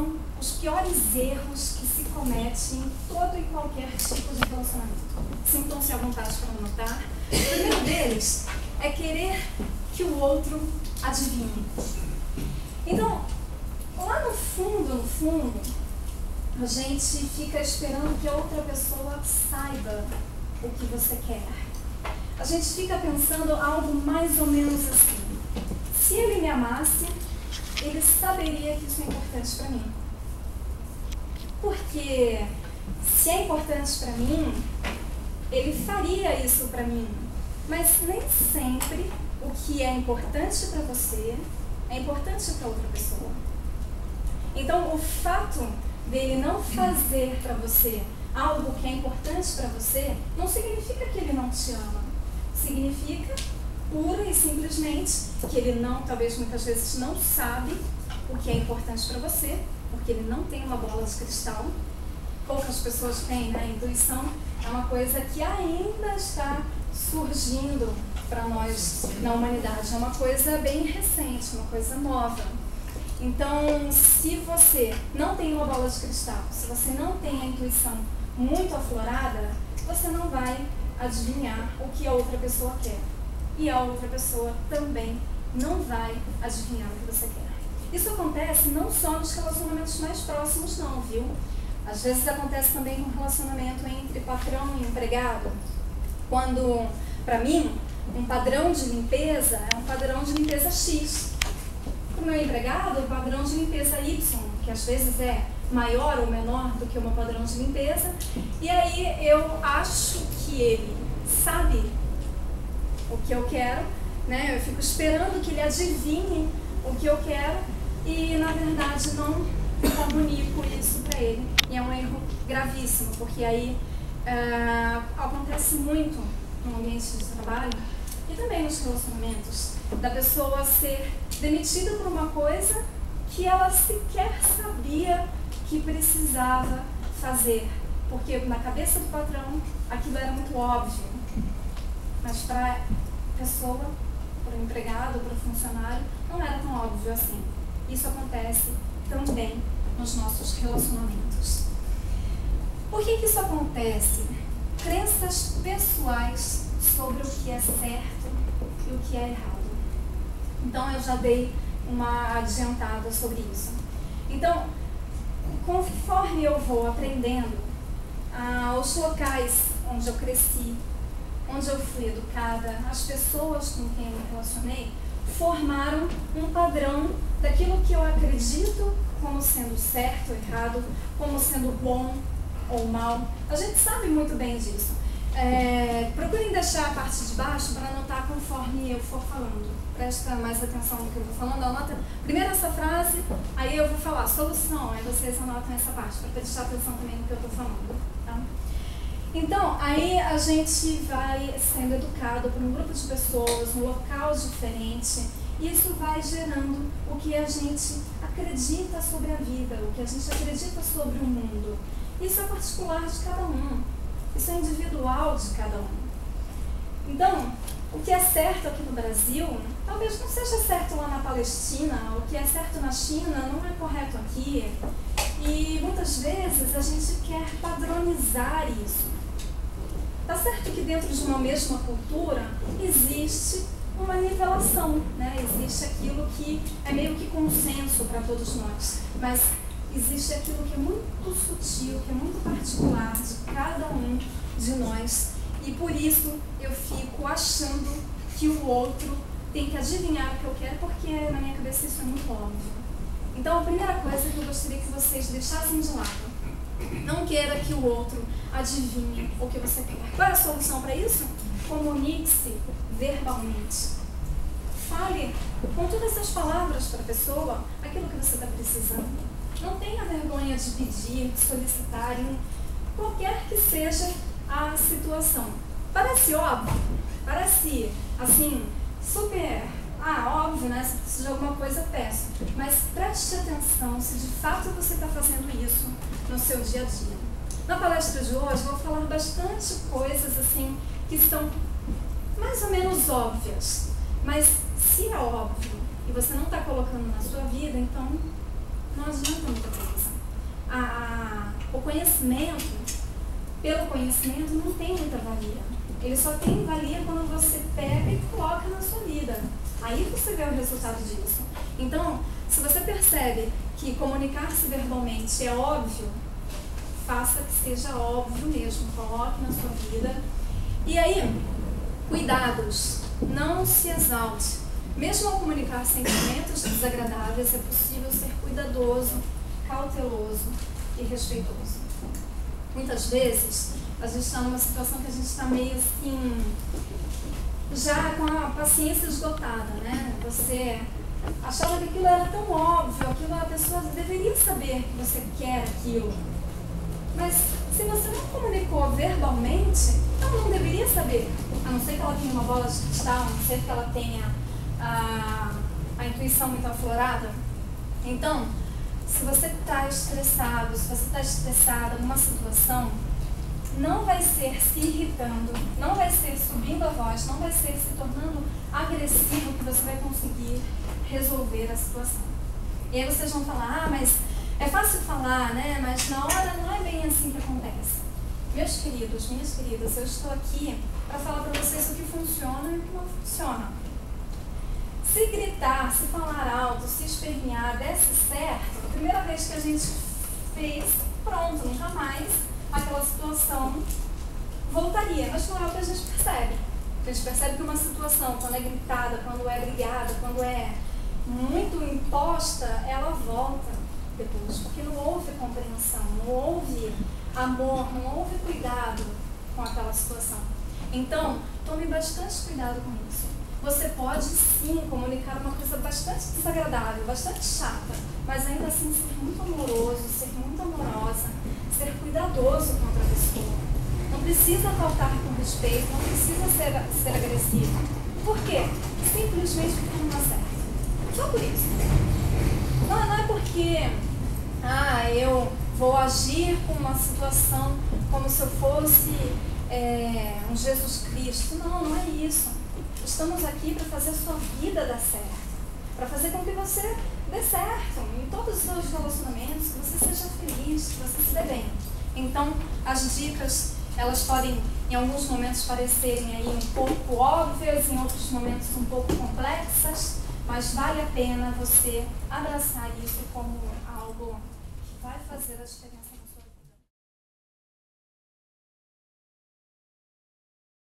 são os piores erros que se cometem em todo e qualquer tipo de relacionamento? Sintam-se à vontade para anotar. O primeiro deles é querer que o outro adivinhe. Então, lá no fundo, a gente fica esperando que a outra pessoa saiba o que você quer. A gente fica pensando algo mais ou menos assim: se ele me amasse, ele saberia que isso é importante para mim. Porque se é importante para mim, ele faria isso para mim. Mas nem sempre o que é importante para você é importante para outra pessoa. Então, o fato dele não fazer para você algo que é importante para você não significa que ele não te ama. Significa pura e simplesmente que ele não, talvez muitas vezes não sabe o que é importante para você, porque ele não tem uma bola de cristal. Poucas pessoas têm, né? A intuição é uma coisa que ainda está surgindo para nós na humanidade. É uma coisa bem recente, uma coisa nova. Então, se você não tem uma bola de cristal, se você não tem a intuição muito aflorada, você não vai adivinhar o que a outra pessoa quer. E a outra pessoa também não vai adivinhar o que você quer. Isso acontece não só nos relacionamentos mais próximos, não, viu? Às vezes acontece também no relacionamento entre patrão e empregado. Quando, para mim, um padrão de limpeza é um padrão de limpeza X. Para o meu empregado, o padrão de limpeza Y, que às vezes é maior ou menor do que o meu padrão de limpeza. E aí eu acho que ele sabe o que eu quero, né? Eu fico esperando que ele adivinhe o que eu quero e, na verdade, não comunico isso para ele. E é um erro gravíssimo, porque aí acontece muito no ambiente de trabalho e também nos relacionamentos, da pessoa ser demitida por uma coisa que ela sequer sabia que precisava fazer, porque na cabeça do patrão aquilo era muito óbvio, mas para a pessoa, para o empregado, para o funcionário, não era tão óbvio assim. Isso acontece também nos nossos relacionamentos. Por que isso acontece? Crenças pessoais sobre o que é certo e o que é errado. Então eu já dei uma adiantada sobre isso. Então, conforme eu vou aprendendo, os locais onde eu cresci, onde eu fui educada, as pessoas com quem eu me relacionei, formaram um padrão daquilo que eu acredito como sendo certo ou errado, como sendo bom ou mal. A gente sabe muito bem disso. Procurem deixar a parte de baixo para anotar conforme eu for falando. Presta mais atenção no que eu vou falando. Anota primeiro essa frase, aí eu vou falar solução, aí vocês anotam essa parte para prestar atenção também no que eu estou falando. Tá? Então, aí a gente vai sendo educado por um grupo de pessoas, um local diferente, e isso vai gerando o que a gente acredita sobre a vida, o que a gente acredita sobre o mundo. Isso é particular de cada um, isso é individual de cada um. Então, o que é certo aqui no Brasil, talvez não seja certo lá na Palestina, o que é certo na China não é correto aqui. E muitas vezes a gente quer padronizar isso. Tá certo que dentro de uma mesma cultura existe uma nivelação, né? Existe aquilo que é meio que consenso para todos nós, mas existe aquilo que é muito sutil, que é muito particular de cada um de nós, e por isso eu fico achando que o outro tem que adivinhar o que eu quero, porque na minha cabeça isso é muito óbvio. Então a primeira coisa que eu gostaria que vocês deixassem de lado: não queira que o outro adivinhe o que você quer. Qual é a solução para isso? Comunique-se verbalmente. Fale com todas essas palavras para a pessoa aquilo que você está precisando. Não tenha vergonha de pedir, de solicitar, em qualquer que seja a situação. Parece óbvio? Parece, assim, super... óbvio, né? Se precisa de alguma coisa, peço. Mas preste atenção se de fato você está fazendo isso no seu dia a dia. Na palestra de hoje, vou falar bastante coisas, assim, que são mais ou menos óbvias. Mas se é óbvio e você não está colocando na sua vida, então não adianta muita coisa. O conhecimento, pelo conhecimento, não tem muita valia. Ele só tem valia quando você pega e coloca na sua vida. Aí você vê o resultado disso. Então, se você percebe que comunicar-se verbalmente é óbvio, faça que seja óbvio mesmo, coloque na sua vida. E aí, cuidados, não se exalte. Mesmo ao comunicar sentimentos desagradáveis, é possível ser cuidadoso, cauteloso e respeitoso. Muitas vezes, a gente está numa situação que a gente está meio assim, já com a paciência esgotada, né? Você achava que aquilo era tão óbvio, aquilo a pessoa deveria saber que você quer aquilo. Mas se você não comunicou verbalmente, ela não deveria saber. A não ser que ela tenha uma bola de cristal, a não ser que ela tenha a intuição muito aflorada. Então, se você está estressado, se você está estressada numa situação, não vai ser se irritando, não vai ser subindo a voz, não vai ser se tornando agressivo que você vai conseguir resolver a situação. E aí vocês vão falar, mas é fácil falar, né? Mas na hora não é bem assim que acontece. Meus queridos, minhas queridas, eu estou aqui para falar para vocês o que funciona e o que não funciona. Se gritar, se falar alto, se espernear, desse certo, a primeira vez que a gente fez, pronto, nunca mais aquela situação voltaria. Mas não é o que a gente percebe. A gente percebe que uma situação, quando é gritada, quando é brigada, quando é muito imposta, ela volta depois, porque não houve compreensão, não houve amor, não houve cuidado com aquela situação. Então, tome bastante cuidado com isso. Você pode sim comunicar uma coisa bastante desagradável, bastante chata, mas ainda assim ser muito amoroso, ser muito amorosa, ser cuidadoso com outra pessoa. Não precisa faltar com respeito, não precisa ser agressivo. Por quê? Simplesmente porque não dá certo. Só por isso. Não é porque eu vou agir com uma situação como se eu fosse um Jesus Cristo. Não é isso. Estamos aqui para fazer a sua vida dar certo, para fazer com que você dê certo em todos os seus relacionamentos, que você seja feliz, que você se dê bem. Então, as dicas, elas podem em alguns momentos parecerem aí um pouco óbvias, em outros momentos um pouco complexas, mas vale a pena você abraçar isso como algo que vai fazer a diferença.